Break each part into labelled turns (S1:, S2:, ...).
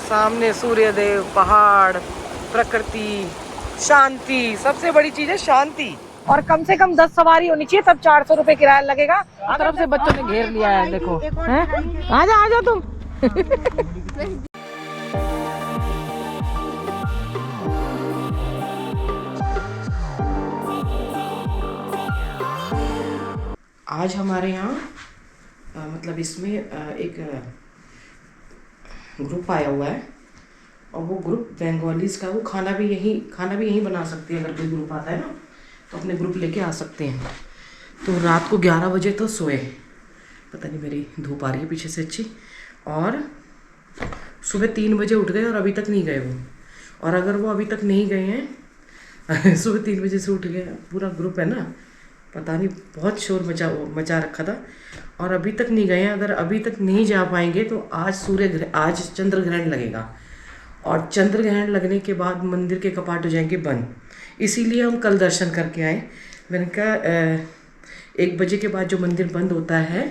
S1: सामने सूर्यदेव, पहाड़, प्रकृति, शांति। सबसे बड़ी चीज है शांति। और कम से कम 10 सवारी होनी चाहिए, तब 400 रुपए किराया लगेगा। तरफ से बच्चों ने घेर लिया है, देखो है? आजा तुम। आज हमारे यहाँ मतलब इसमें एक ग्रुप आया हुआ है और वो ग्रुप बंगालीज का। वो खाना भी यहीं बना सकते हैं। अगर कोई ग्रुप आता है ना तो अपने ग्रुप लेके आ सकते हैं। तो रात को 11 बजे तो सोए, पता नहीं मेरी धूप आ रही है पीछे से अच्छी, और सुबह 3 बजे उठ गए और अभी तक नहीं गए वो। और अगर वो अभी तक नहीं गए हैं सुबह 3 बजे से उठ गए, पूरा ग्रुप है ना, पता नहीं बहुत शोर मचा रखा था, और अभी तक नहीं गए हैं। अगर अभी तक नहीं जा पाएंगे तो आज चंद्र ग्रहण लगेगा, और चंद्र ग्रहण लगने के बाद मंदिर के कपाट हो जाएंगे बंद। इसीलिए हम कल दर्शन करके आए। मैंने कहा 1 बजे के बाद जो मंदिर बंद होता है,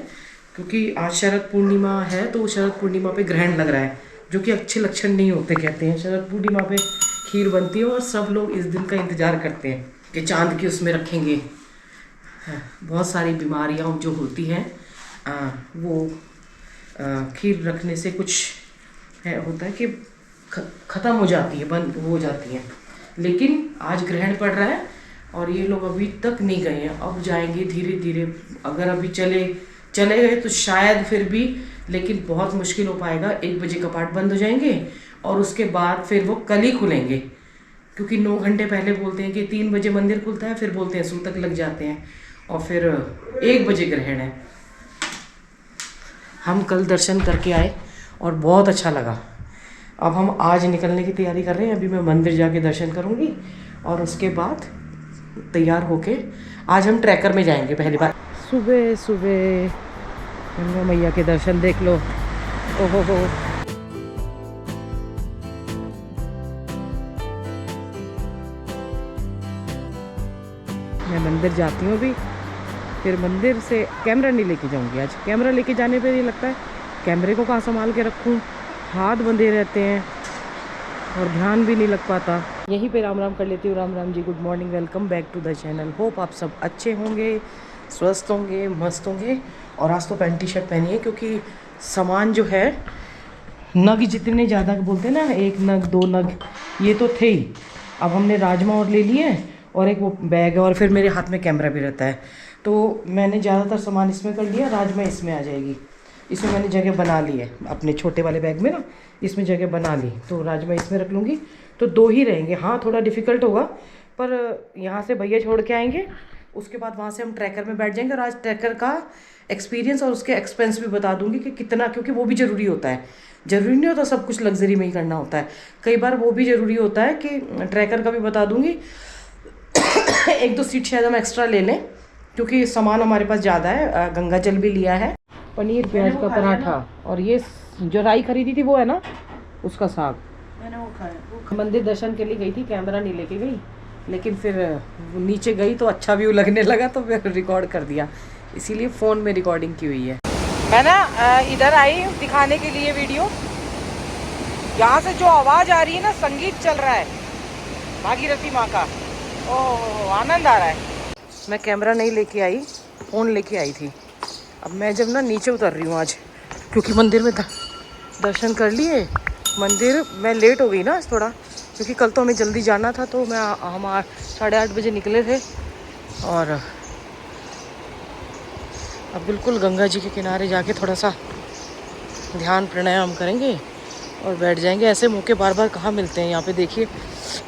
S1: क्योंकि आज शरद पूर्णिमा है, तो शरद पूर्णिमा पे ग्रहण लग रहा है, जो कि अच्छे लक्षण नहीं होते। कहते हैं शरद पूर्णिमा पे खीर बनती है और सब लोग इस दिन का इंतज़ार करते हैं कि चांद की उसमें रखेंगे। बहुत सारी बीमारियां जो होती हैं वो खीर रखने से कुछ होता है कि ख़त्म हो जाती है, बंद हो जाती हैं। लेकिन आज ग्रहण पड़ रहा है और ये लोग अभी तक नहीं गए हैं। अब जाएंगे धीरे धीरे। अगर अभी चले गए तो शायद फिर भी, लेकिन बहुत मुश्किल हो पाएगा। 1 बजे कपाट बंद हो जाएंगे और उसके बाद फिर वो कल ही खुलेंगे, क्योंकि 9 घंटे पहले बोलते हैं कि 3 बजे मंदिर खुलता है, फिर बोलते हैं सूतक लग जाते हैं, और फिर 1 बजे ग्रहण है। हम कल दर्शन करके आए और बहुत अच्छा लगा। अब हम आज निकलने की तैयारी कर रहे हैं। अभी मैं मंदिर जाके दर्शन करूंगी और उसके बाद तैयार होके आज हम ट्रैकर में जाएंगे पहली बार। सुबह सुबह गंगा मैया के दर्शन देख लो। ओहो हो, मैं मंदिर जाती हूँ अभी, फिर मंदिर से कैमरा नहीं लेके जाऊँगी आज। कैमरा लेके जाने पे ये लगता है कैमरे को कहाँ संभाल के रखूँ, हाथ बंधे रहते हैं और ध्यान भी नहीं लग पाता। यहीं पे राम राम कर लेती हूँ। Ram Ram ji, good morning, welcome back to the channel. Hope आप सब अच्छे होंगे, स्वस्थ होंगे, मस्त होंगे। और आज तो पैंट टी शर्ट पहनी है, क्योंकि सामान जो है नग जितने ज़्यादा बोलते हैं ना, 1 नग 2 नग, ये तो थे ही। अब हमने राजमा और ले लिए और एक वो बैग है, और फिर मेरे हाथ में कैमरा भी रहता है, तो मैंने ज़्यादातर सामान इसमें कर लिया। राजमा इसमें आ जाएगी, इसमें मैंने जगह बना ली है अपने छोटे वाले बैग में ना, इसमें जगह बना ली, तो राजमा इसमें रख लूँगी। तो 2 ही रहेंगे। हाँ, थोड़ा डिफ़िकल्ट होगा, पर यहाँ से भैया छोड़ के आएंगे, उसके बाद वहाँ से हम ट्रैकर में बैठ जाएंगे। और आज ट्रैकर का एक्सपीरियंस और उसके एक्सपेंस भी बता दूंगी कि कितना, क्योंकि वो भी ज़रूरी होता है। ज़रूरी नहीं होता सब कुछ लग्जरी में ही करना होता है, कई बार वो भी ज़रूरी होता है। कि ट्रैकर का भी बता दूंगी। 1-2 सीट शायद हम एक्स्ट्रा ले लें, क्योंकि सामान हमारे पास ज़्यादा है। गंगा जल भी लिया है, पनीर प्याज का पराठा, और ये जो राई खरीदी थी वो है ना, उसका साग मैंने वो खाया। मंदिर दर्शन के लिए गई थी, कैमरा नहीं लेके गई, लेकिन फिर नीचे गई तो अच्छा व्यू लगने लगा, तो फिर रिकॉर्ड कर दिया, इसीलिए फ़ोन में रिकॉर्डिंग की हुई है। मैं ना इधर आई दिखाने के लिए वीडियो। यहाँ से जो आवाज़ आ रही है ना, संगीत चल रहा है भागीरथी माँ का। ओह, आनंद आ रहा है। मैं कैमरा नहीं लेके आई, फ़ोन लेके आई थी। अब मैं जब ना नीचे उतर रही हूँ आज, क्योंकि मंदिर में दर्शन कर लिए। मंदिर मैं लेट हो गई ना आज थोड़ा, क्योंकि कल तो हमें जल्दी जाना था, तो हम 8:30 बजे निकले थे। और अब बिल्कुल गंगा जी के किनारे जाके थोड़ा सा ध्यान प्राणायाम करेंगे और बैठ जाएंगे। ऐसे मौके बार बार कहाँ मिलते हैं। यहाँ पे देखिए,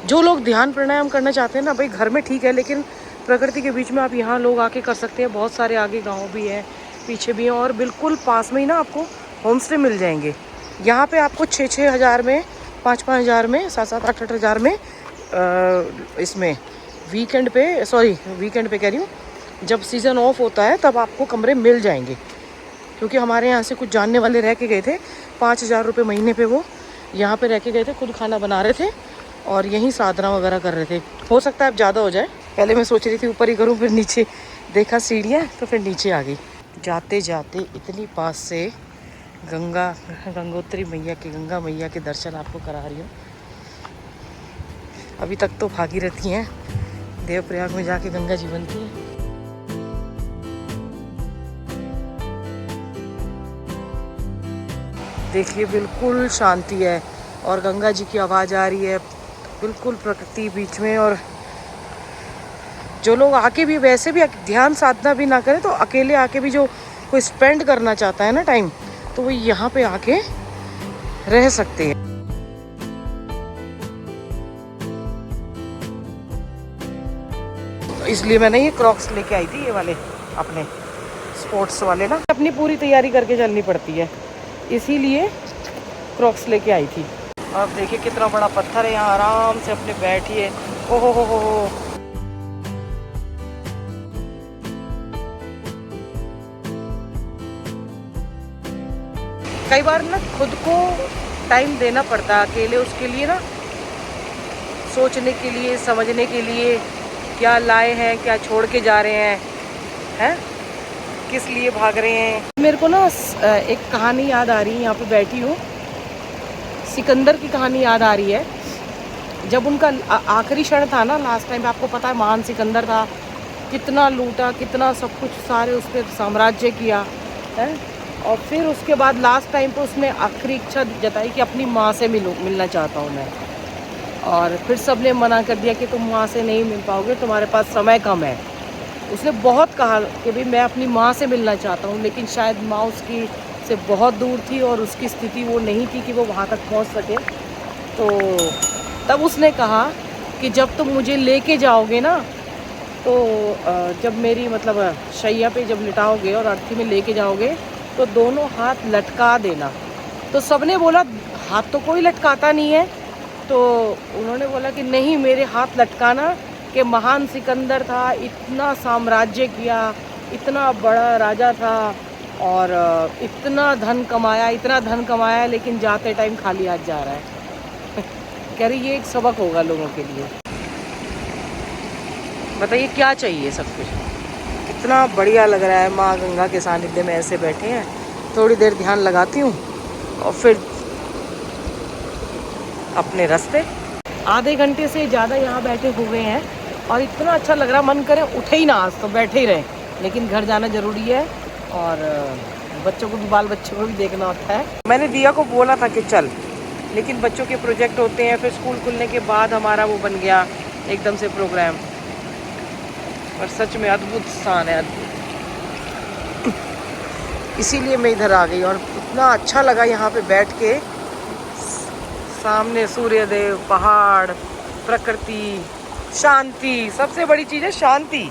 S1: जो लोग ध्यान प्राणायाम करना चाहते हैं ना भाई, घर में ठीक है, लेकिन प्रकृति के बीच में आप यहाँ लोग आके कर सकते हैं। बहुत सारे आगे गाँव भी हैं, पीछे भी हैं, और बिल्कुल पास में ही ना आपको होम स्टे मिल जाएंगे। यहाँ पे आपको 6-6 हज़ार में, 5-5 हज़ार में, 7-7, 8-8 हज़ार में इसमें वीकेंड पे कह रही हूँ, जब सीज़न ऑफ होता है तब आपको कमरे मिल जाएंगे। क्योंकि हमारे यहाँ से कुछ जानने वाले रह के गए थे, 5,000 रुपये महीने पे वो यहाँ पे रह के गए थे, खुद खाना बना रहे थे और यहीं साधना वगैरह कर रहे थे। हो सकता है अब ज़्यादा हो जाए। पहले मैं सोच रही थी ऊपर ही करूँ, फिर नीचे देखा सीढ़ियाँ, तो फिर नीचे आ गई। जाते जाते इतनी पास से गंगोत्री मैया के, गंगा मैया के दर्शन आपको करा रही हूँ। अभी तक तो भागीरथी हैं, देवप्रयाग में जाके गंगा जी बनती है। देखिए बिल्कुल शांति है और गंगा जी की आवाज़ आ रही है, बिल्कुल प्रकृति बीच में। और जो लोग आके भी वैसे भी ध्यान साधना भी ना करें तो अकेले आके भी जो कोई स्पेंड करना चाहता है ना टाइम, तो वो यहाँ पे आके रह सकते हैं। तो इसलिए मैंने ये क्रॉक्स लेके आई थी, ये वाले अपने स्पोर्ट्स वाले ना। अपनी पूरी तैयारी करके चलनी पड़ती है, इसीलिए क्रॉक्स लेके आई थी। अब देखिए कितना बड़ा पत्थर है, यहाँ आराम से अपने बैठिए। ओहो हो। कई बार ना खुद को टाइम देना पड़ता है अकेले, उसके लिए ना सोचने के लिए, समझने के लिए क्या लाए हैं, क्या छोड़ के जा रहे हैं, किस लिए भाग रहे हैं। मेरे को ना एक कहानी याद आ रही है, यहाँ पे बैठी हूँ, सिकंदर की कहानी याद आ रही है। जब उनका आखिरी क्षण था ना, लास्ट टाइम, आपको पता है महान सिकंदर था, कितना लूटा, कितना सब कुछ, सारे उस पर साम्राज्य किया है। और फिर उसके बाद लास्ट टाइम पे उसने आखिरी इच्छा जताई कि अपनी माँ से मिलना चाहता हूँ मैं। और फिर सब ने मना कर दिया कि तुम माँ से नहीं मिल पाओगे, तुम्हारे पास समय कम है। उसने बहुत कहा कि भाई मैं अपनी माँ से मिलना चाहता हूँ, लेकिन शायद माँ उसकी से बहुत दूर थी और उसकी स्थिति वो नहीं थी कि वो वहाँ तक पहुँच सके। तो तब उसने कहा कि जब तुम मुझे लेके जाओगे ना, तो जब मेरी मतलब शैया पे जब लिटाओगे और अर्थी में लेके जाओगे तो दोनों हाथ लटका देना। तो सबने बोला हाथ तो कोई लटकाता नहीं है। तो उन्होंने बोला कि नहीं, मेरे हाथ लटकाना, कि महान सिकंदर था, इतना साम्राज्य किया, इतना बड़ा राजा था और इतना धन कमाया, लेकिन जाते टाइम खाली हाथ जा रहा है। कह रही ये एक सबक होगा लोगों के लिए। बताइए क्या चाहिए सब कुछ। कितना बढ़िया लग रहा है, माँ गंगा के सानिध्य में ऐसे बैठे हैं। थोड़ी देर ध्यान लगाती हूँ और फिर अपने रास्ते। आधे घंटे से ज़्यादा यहाँ बैठे हुए हैं और इतना अच्छा लग रहा, मन करे उठे ही ना, आज तो बैठे ही रहे, लेकिन घर जाना ज़रूरी है और बच्चों को भी, बाल बच्चों को भी देखना होता है। मैंने दिया को बोला था कि चल, लेकिन बच्चों के प्रोजेक्ट होते हैं, फिर स्कूल खुलने के बाद हमारा वो बन गया एकदम से प्रोग्राम। और सच में अद्भुत स्थान है, अद्भुत। इसीलिए मैं इधर आ गई और इतना अच्छा लगा यहाँ पे बैठ के। सामने सूर्यदेव, पहाड़, प्रकृति, शांति, सबसे बड़ी चीज़ है शांति।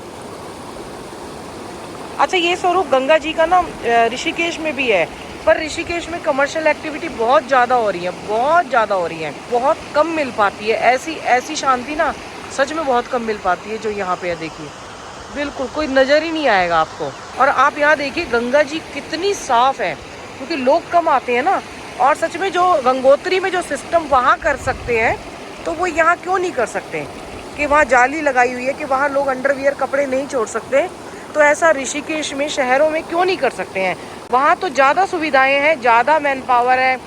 S1: अच्छा, ये स्वरूप गंगा जी का ना ऋषिकेश में भी है, पर ऋषिकेश में कमर्शियल एक्टिविटी बहुत ज़्यादा हो रही है, बहुत कम मिल पाती है। ऐसी शांति ना सच में बहुत कम मिल पाती है जो यहाँ पे है। देखिए बिल्कुल कोई नज़र ही नहीं आएगा आपको। और आप यहाँ देखिए गंगा जी कितनी साफ़ है, क्योंकि लोग कम आते हैं ना। और सच में जो गंगोत्री में जो सिस्टम वहाँ कर सकते हैं, तो वो यहाँ क्यों नहीं कर सकते, कि वहाँ जाली लगाई हुई है कि वहाँ लोग अंडरवियर कपड़े नहीं छोड़ सकते, तो ऐसा ऋषिकेश में, शहरों में क्यों नहीं कर सकते हैं। वहाँ तो ज़्यादा सुविधाएं हैं, ज़्यादा मैन पावर है,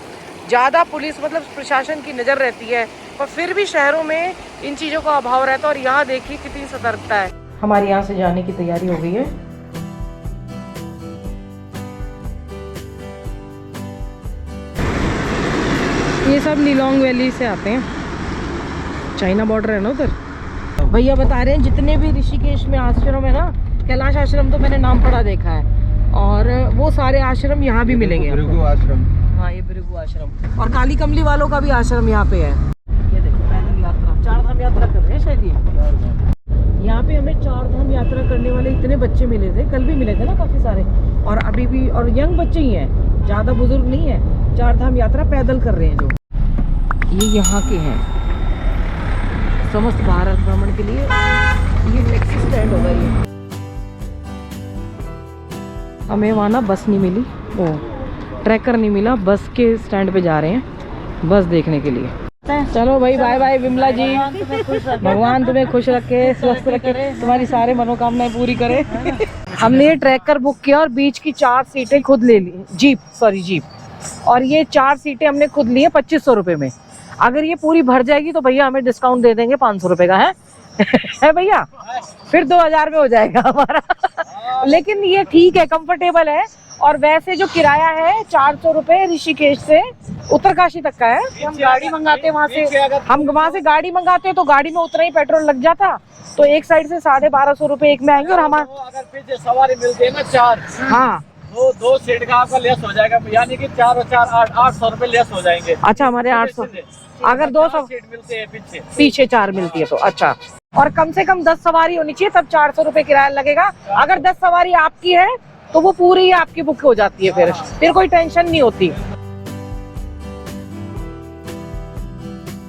S1: ज़्यादा पुलिस मतलब प्रशासन की नज़र रहती है, पर फिर भी शहरों में इन चीज़ों का अभाव रहता है। और यहाँ देखिए कितनी सतर्कता है। हमारे यहाँ से जाने की तैयारी हो गई है। ये सब नीलोंग वैली से आते हैं, चाइना बॉर्डर है ना उधर। भैया बता रहे हैं जितने भी ऋषिकेश में आश्रम है ना, कैलाश आश्रम तो मैंने नाम पढ़ा देखा है, और वो सारे आश्रम यहाँ भी मिलेंगे। भृगु आश्रम, हाँ ये भृगु आश्रम। और काली कमली वालों का भी आश्रम यहाँ पे है। ये देखो पैदल यात्रा, 4 धाम यात्रा कर रहे हैं शायद ये। यहाँ पे हमें 4 धाम यात्रा करने वाले इतने बच्चे मिले थे, कल भी मिले थे ना काफ़ी सारे, और अभी भी, और यंग बच्चे ही हैं, ज़्यादा बुजुर्ग नहीं है। 4 धाम यात्रा पैदल कर रहे हैं जो। ये यहाँ के हैं, समस्त भारत भ्रमण के लिए ये टैक्सी स्टैंड होगा ये। हमें वहाँ ना बस नहीं मिली, वो ट्रैकर नहीं मिला, बस के स्टैंड पे जा रहे हैं बस देखने के लिए। चलो भाई, बाय बाय विमला जी, भगवान तुम्हें खुश रखे, स्वस्थ रखे, तुम्हारी सारे मनोकामनाएं पूरी करे। हमने ये ट्रैकर बुक किया और बीच की 4 सीटें खुद ले ली, जीप और ये 4 सीटें हमने खुद ली है 2500 रुपये में। अगर ये पूरी भर जाएगी तो भैया हमें डिस्काउंट दे देंगे 500 रुपये का, है भैया? फिर 2000 में हो जाएगा हमारा। लेकिन ये ठीक है, कंफर्टेबल है। और वैसे जो किराया है 400 रुपये ऋषिकेश से उत्तरकाशी तक का है। हम गाड़ी मंगाते हैं वहाँ से गाड़ी मंगाते हैं तो गाड़ी में उतना ही पेट्रोल लग जाता, तो एक साइड से 1250 रुपये एक में आएंगे। और हमारा
S2: अगर पीछे सवारी मिलती है ना 4,
S1: हाँ,
S2: तो 2 सीट का आपका लेस हो जाएगा, यानी कि 4 और 4 800 रुपये लेस हो जाएंगे।
S1: अच्छा, हमारे 800, अगर 200
S2: सीट मिलती है
S1: पीछे 4 मिलती है तो अच्छा। और कम से कम 10 सवारी होनी चाहिए, तब 400 रुपये किराया लगेगा। अगर 10 सवारी आपकी है तो वो पूरी आपकी बुक हो जाती है, फिर कोई टेंशन नहीं होती।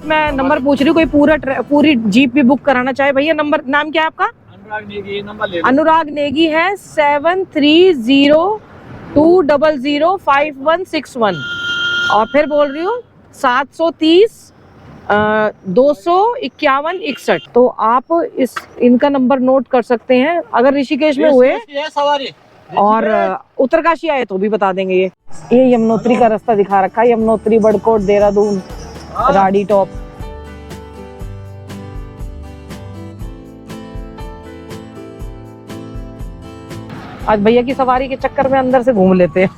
S1: मैं नंबर पूछ रही हूँ, कोई पूरी जीप भी बुक कराना चाहे भैया, नाम क्या है आपका?
S2: अनुराग नेगी, नंबर ले।
S1: अनुराग नेगी है 7302005161। और फिर बोल रही हूँ 730 25161। तो आप इनका नंबर नोट कर सकते हैं अगर ऋषिकेश में हुए
S2: सवारी
S1: और उत्तरकाशी आए तो भी बता देंगे। ये यमुनोत्री का रास्ता दिखा रखा है, यमुनोत्री, बड़कोट, देहरादून, राड़ी टॉप। आज भैया की सवारी के चक्कर में अंदर से घूम लेते हैं।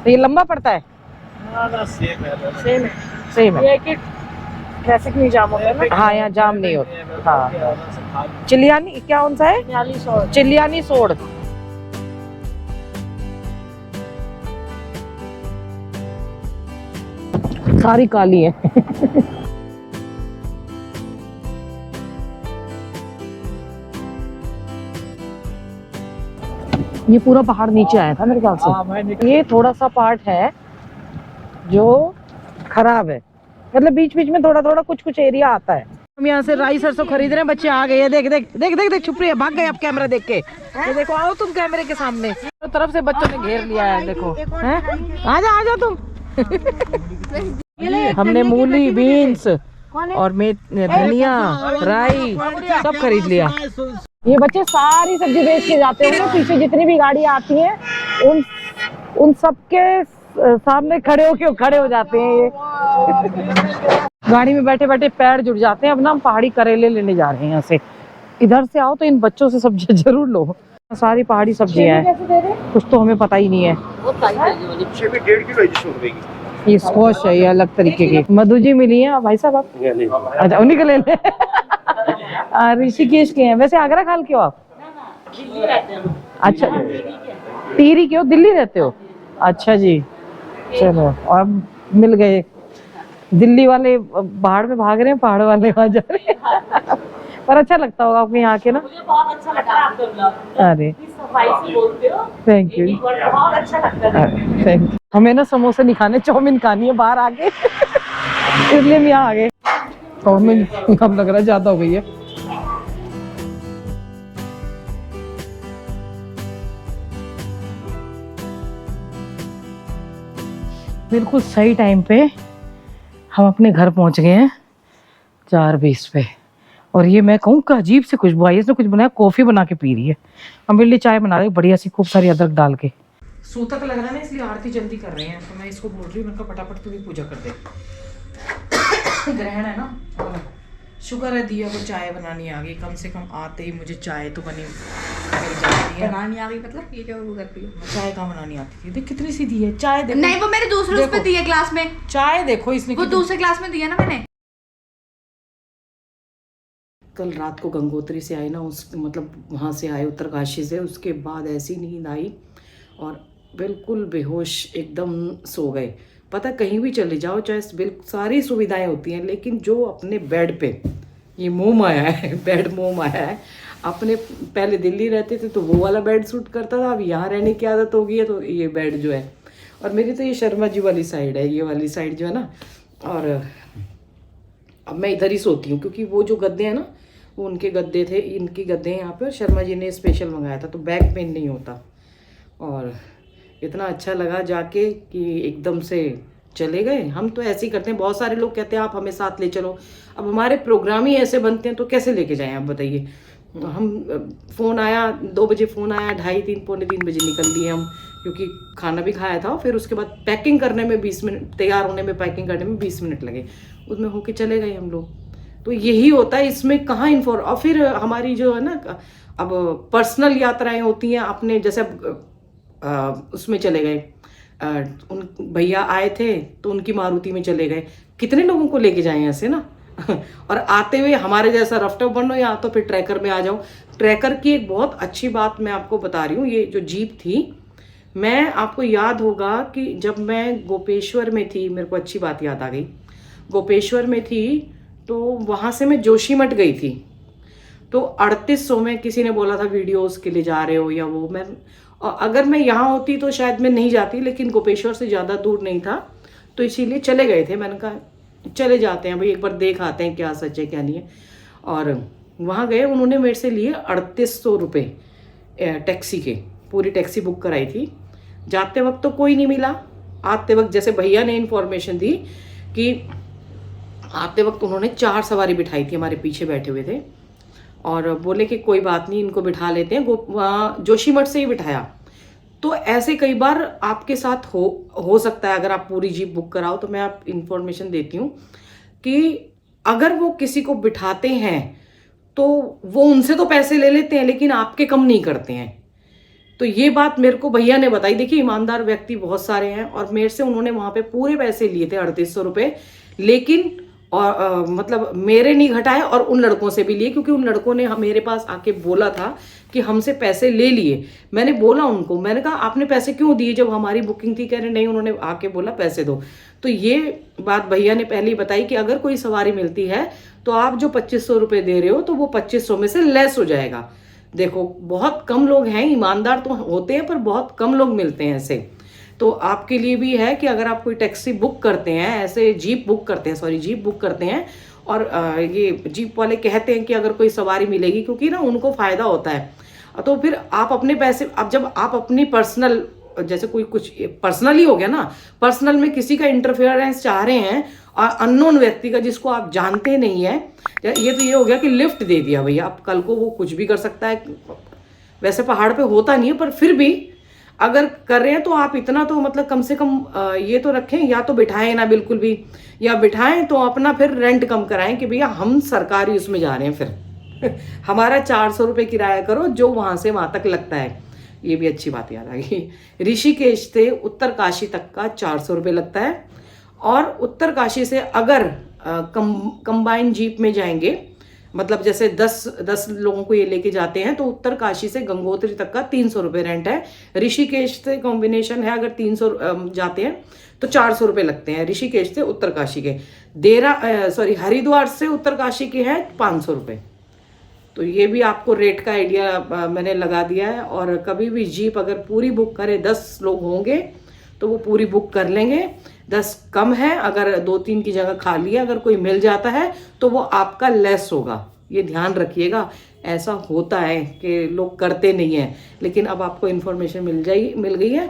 S1: तो ये लंबा पड़ता है? सेम है। ये कि ट्रैफिक नहीं जाम होता है ना? हाँ, यहाँ जाम नहीं होता। हाँ, चिलियानी क्या कौन सा है? चिलियानी सोड़। सारी काली है। ये पूरा पहाड़ नीचे आया था मेरे ख्याल से। ये थोड़ा सा पार्ट है जो खराब है, मतलब बीच बीच में थोड़ा थोड़ा कुछ एरिया आता है। हम यहाँ से राई सरसों खरीद रहे हैं, बच्चे आ गए। देख देख देख देख देख, छुप रही है, भाग गए अब कैमरा देख के। ये देखो, आओ तुम कैमरे के सामने। तो तरफ से बच्चों ने घेर लिया है, देखो। आजा तुम। हमने मूली, बीन्स और धनिया, राई सब खरीद लिया। ये बच्चे सारी सब्जी बेच के जाते होंगे, पीछे जितनी भी गाड़ियाँ आती हैं उन सबके सामने खड़े हो जाते हैं। ये गाड़ी में बैठे बैठे पैर जुड़ जाते हैं। अब ना हम पहाड़ी करेले लेने जा रहे हैं यहाँ से। इधर से आओ तो इन बच्चों से सब्जी जरूर लो, सारी पहाड़ी सब्जियां हैं, कुछ तो हमें पता ही नहीं है।
S2: 1.5 किलो
S1: ये स्क्वाश है, ये अलग तरीके की। मधु जी मिली है भाई साहब आप? अच्छा, उन्हीं को ले ले। ऋषिकेश के हैं वैसे। आगरा खाल के हो आप? अच्छा, टिहरी के हो, दिल्ली रहते हो? अच्छा जी, चलो। और मिल गए। दिल्ली वाले पहाड़ में भाग रहे हैं, पहाड़ वाले वहां जा रहे हैं। पर अच्छा लगता होगा आपको यहाँ के ना?
S3: मुझे बहुत अच्छा लगा आपके ब्लॉग।
S1: अरे
S3: सफाई से बोलते हो,
S1: थैंक यू,
S3: बहुत अच्छा लगता है।
S1: Thank you. हमें ना समोसे नहीं खाने, चाउमीन खानी है बाहर आके। इसलिए हम यहाँ आ गए। चाउमीन अब लग रहा है ज्यादा हो गई है। बिल्कुल सही टाइम पे हम अपने घर पहुंच गए हैं 4:20 पे। और ये मैं कहूँ कि अजीब से खुशबू आई है। इसने कुछ बनाया, कॉफ़ी बना के पी रही है। हम मेरे लिए चाय बना रहे हैं बढ़िया सी, खूब सारी अदरक डाल के। सूतक लग रहा है ना, इसलिए आरती जल्दी कर रहे हैं। तो मैं इसको बोल रही हूँ, मैं फटाफट तू भी पूजा कर दे। ग्रहण है ना, शुक्र है दिया को चाय बनानी आ गई। कम से कम आते ही मुझे चाय तो बनी जाती है।
S3: बनानी आ गई मतलब ये क्या वो करती है?
S1: चाय कहाँ बनानी आती थी? देख कितनी सी दी है चाय। देखो
S3: नहीं, वो मैंने दूसरे उसमें दी है ग्लास में।
S1: चाय देखो इसने,
S3: वो दूसरे ग्लास में दिया ना मैंने।
S1: कल रात को गंगोत्री से आए ना, उस मतलब वहाँ से आए उत्तरकाशी से, उसके बाद ऐसी नींद आई और बिल्कुल बेहोश एकदम सो गए। पता कहीं भी चले जाओ, चाहे बिल्कुल सारी सुविधाएं होती हैं, लेकिन जो अपने बेड पे ये मोम आया है, बेड मोम आया है। अपने पहले दिल्ली रहते थे तो वो वाला बेड सूट करता था, अब यहाँ रहने की आदत हो गई है तो ये बेड जो है। और मेरी तो ये शर्मा जी वाली साइड है, ये वाली साइड जो है ना। और अब मैं इधर ही सोती हूँ क्योंकि वो जो गद्दे हैं ना, वो उनके गद्दे थे, इनके गद्दे हैं यहाँ पे। और शर्मा जी ने स्पेशल मंगाया था तो बैक पेन नहीं होता। और इतना अच्छा लगा जाके कि एकदम से चले गए। हम तो ऐसे ही करते हैं, बहुत सारे लोग कहते हैं आप हमें साथ ले चलो। अब हमारे प्रोग्राम ही ऐसे बनते हैं तो कैसे लेके जाएं आप बताइए। हम फ़ोन आया 2 बजे, फ़ोन आया 2:30, 3, पौने 3 बजे निकल दिए हम, क्योंकि खाना भी खाया था। फिर उसके बाद पैकिंग करने में 20 मिनट, तैयार होने में, पैकिंग करने में 20 मिनट लगे, उसमें होके चले गए हम लोग। तो यही होता है, इसमें कहाँ और फिर हमारी जो है ना, अब पर्सनल यात्राएं होती हैं अपने, जैसे उसमें चले गए, उन भैया आए थे तो उनकी मारुति में चले गए, कितने लोगों को लेके जाएं ऐसे ना। और आते हुए हमारे जैसा रफ्टफ बनो, या तो फिर ट्रैकर में आ जाओ। ट्रैकर की एक बहुत अच्छी बात मैं आपको बता रही हूँ, ये जो जीप थी, मैं आपको याद होगा कि जब मैं गोपेश्वर में थी, मेरे को अच्छी बात याद आ गई, गोपेश्वर में थी तो वहाँ से मैं जोशीमठ गई थी। तो 3800 में किसी ने बोला था वीडियोस के लिए जा रहे हो या वो, मैं अगर मैं यहाँ होती तो शायद मैं नहीं जाती, लेकिन गोपेश्वर से ज़्यादा दूर नहीं था तो इसीलिए चले गए थे। मैंने कहा चले जाते हैं भाई, एक बार देख आते हैं क्या सच है क्या नहीं है। और वहाँ गए, उन्होंने मेरे से लिए 3800 रुपये टैक्सी के, पूरी टैक्सी बुक कराई थी। जाते वक्त तो कोई नहीं मिला, आते वक्त जैसे भैया ने इन्फॉर्मेशन दी कि आते वक्त उन्होंने 4 सवारी बिठाई थी, हमारे पीछे बैठे हुए थे, और बोले कि कोई बात नहीं, इनको बिठा लेते हैं, वहाँ जोशीमठ से ही बिठाया। तो ऐसे कई बार आपके साथ हो सकता है, अगर आप पूरी जीप बुक कराओ। तो मैं आप इन्फॉर्मेशन देती हूँ कि अगर वो किसी को बिठाते हैं तो वो उनसे तो पैसे ले लेते हैं, लेकिन आपके कम नहीं करते हैं। तो ये बात मेरे को भैया ने बताई। देखिए, ईमानदार व्यक्ति बहुत सारे हैं, और मेरे से उन्होंने वहाँ पे पूरे पैसे लिए थे 3800 रुपये, लेकिन और मतलब मेरे नहीं घटाए, और उन लड़कों से भी लिए, क्योंकि उन लड़कों ने मेरे पास आके बोला था कि हमसे पैसे ले लिए। मैंने बोला उनको, मैंने कहा आपने पैसे क्यों दिए जब हमारी बुकिंग थी? कह रहे नहीं, उन्होंने आके बोला पैसे दो। तो ये बात भैया ने पहले ही बताई कि अगर कोई सवारी मिलती है तो आप जो 2500 रुपये दे रहे हो तो वो 2500 में से लेस हो जाएगा। देखो, बहुत कम लोग हैं, ईमानदार तो होते हैं पर बहुत कम लोग मिलते हैं ऐसे। तो आपके लिए भी है कि अगर आप कोई टैक्सी बुक करते हैं, ऐसे जीप बुक करते हैं, जीप बुक करते हैं, और ये जीप वाले कहते हैं कि अगर कोई सवारी मिलेगी, क्योंकि ना उनको फ़ायदा होता है, तो फिर आप अपने पैसे, अब जब आप अपनी पर्सनल, जैसे कोई कुछ पर्सनल ही हो गया ना, पर्सनल में किसी का इंटरफेरेंस चाह रहे हैं, और अननोन व्यक्ति का जिसको आप जानते नहीं है, ये तो ये हो गया कि लिफ्ट दे दिया भैया, अब कल को वो कुछ भी कर सकता है। वैसे पहाड़ पे होता नहीं है, पर फिर भी अगर कर रहे हैं तो आप इतना तो मतलब कम से कम ये तो रखें, या तो बिठाएं ना बिल्कुल भी, या बिठाएं तो अपना फिर रेंट कम कराएं कि भैया हम सरकारी उसमें जा रहे हैं, फिर हमारा 400 रुपये किराया करो जो वहाँ से वहाँ तक लगता है। ये भी अच्छी बात याद आ गई। ऋषिकेश से उत्तरकाशी तक का 400 रुपये लगता है, और उत्तरकाशी से अगर कंबाइन जीप में जाएंगे, मतलब जैसे 10 लोगों को ये लेके जाते हैं, तो उत्तरकाशी से गंगोत्री तक का 300 रुपये रेंट है। ऋषिकेश से कॉम्बिनेशन है, अगर 300 जाते हैं तो 400 रुपये लगते हैं ऋषिकेश से उत्तरकाशी के। हरिद्वार से उत्तरकाशी के हैं 500 रुपये। तो ये भी आपको रेट का आइडिया मैंने लगा दिया है। और कभी भी जीप अगर पूरी बुक करें, 10 लोग होंगे तो वो पूरी बुक कर लेंगे। 10 कम है, अगर 2-3 की जगह खाली है, अगर कोई मिल जाता है तो वो आपका लेस होगा। ये ध्यान रखिएगा, ऐसा होता है कि लोग करते नहीं हैं, लेकिन अब आपको इन्फॉर्मेशन मिल गई है।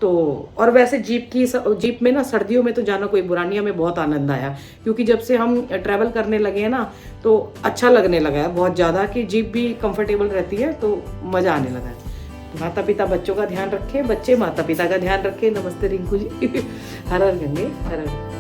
S1: तो और वैसे जीप में ना सर्दियों में तो जाना कोई बुरा नहीं है, हमें बहुत आनंद आया, क्योंकि जब से हम ट्रैवल करने लगे हैं ना तो अच्छा लगने लगा है बहुत ज़्यादा, कि जीप भी कंफर्टेबल रहती है, तो मज़ा आने लगा है। माता पिता बच्चों का ध्यान रखें, बच्चे माता पिता का ध्यान रखें। नमस्ते रिंकू जी। हर हर गंगे हर हर।